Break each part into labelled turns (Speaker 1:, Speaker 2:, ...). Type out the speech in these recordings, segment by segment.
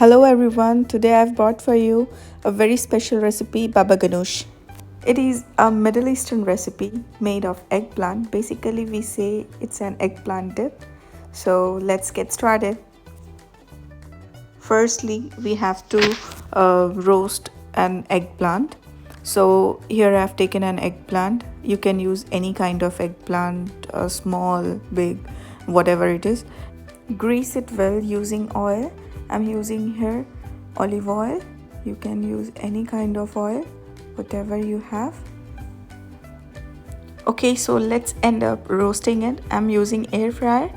Speaker 1: Hello everyone, today I've brought for you a very special recipe, Baba Ganoush. It is a Middle Eastern recipe made of eggplant. Basically we say it's an eggplant dip. So let's get started. Firstly, we have to roast an eggplant. So here I've taken an eggplant. You can use any kind of eggplant, small, big, whatever it is. Grease it well using oil. I'm using here olive oil. You can use any kind of oil, whatever you have. Okay, so let's end up roasting it. I'm using air fryer.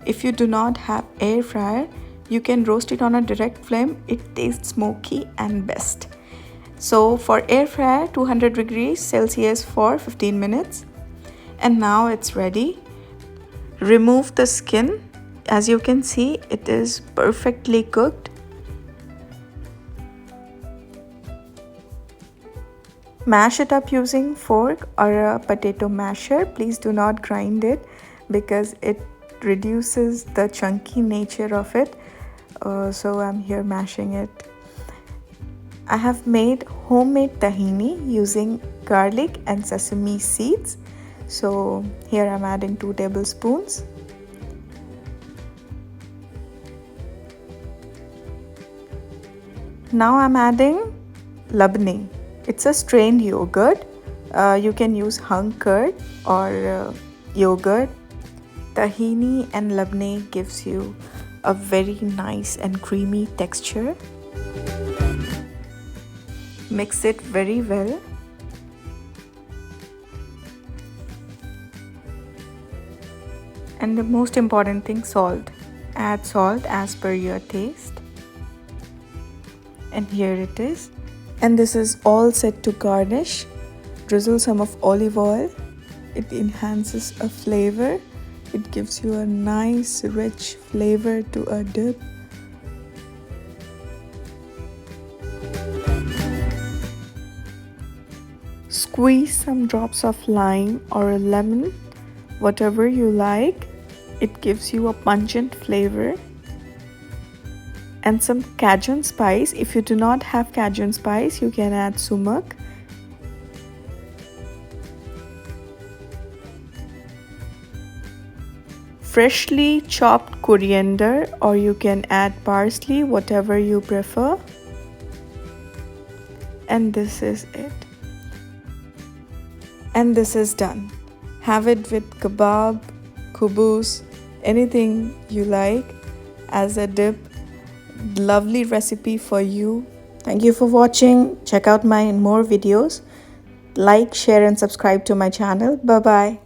Speaker 1: If you do not have air fryer, you can roast it on a direct flame. It tastes smoky and best. So for air fryer, 200 degrees Celsius for 15 minutes. And now it's ready. Remove the skin. As you can see, it is perfectly cooked. Mash it up using fork or a potato masher. Please do not grind it because it reduces the chunky nature of it. So I'm here mashing it. I have made homemade tahini using garlic and sesame seeds. So here I'm adding 2 tablespoons. Now I'm adding labne. It's a strained yogurt. You can use hung curd or yogurt. Tahini and labne gives you a very nice and creamy texture. Mix it very well. And the most important thing, salt. Add salt as per your taste. And here it is. And this is all set to garnish. Drizzle some of olive oil. It enhances a flavor. It gives you a nice rich flavor to a dip. Squeeze some drops of lime or a lemon, whatever you like. It gives you a pungent flavor. And some Cajun spice. If you do not have Cajun spice, you can add sumac. Freshly chopped coriander, or you can add parsley, whatever you prefer. And this is it. And this is done. Have it with kebab, kubus, anything you like as a dip. Lovely recipe for you. Thank you for watching. Check out my more videos. Like, share and subscribe to my channel. Bye bye.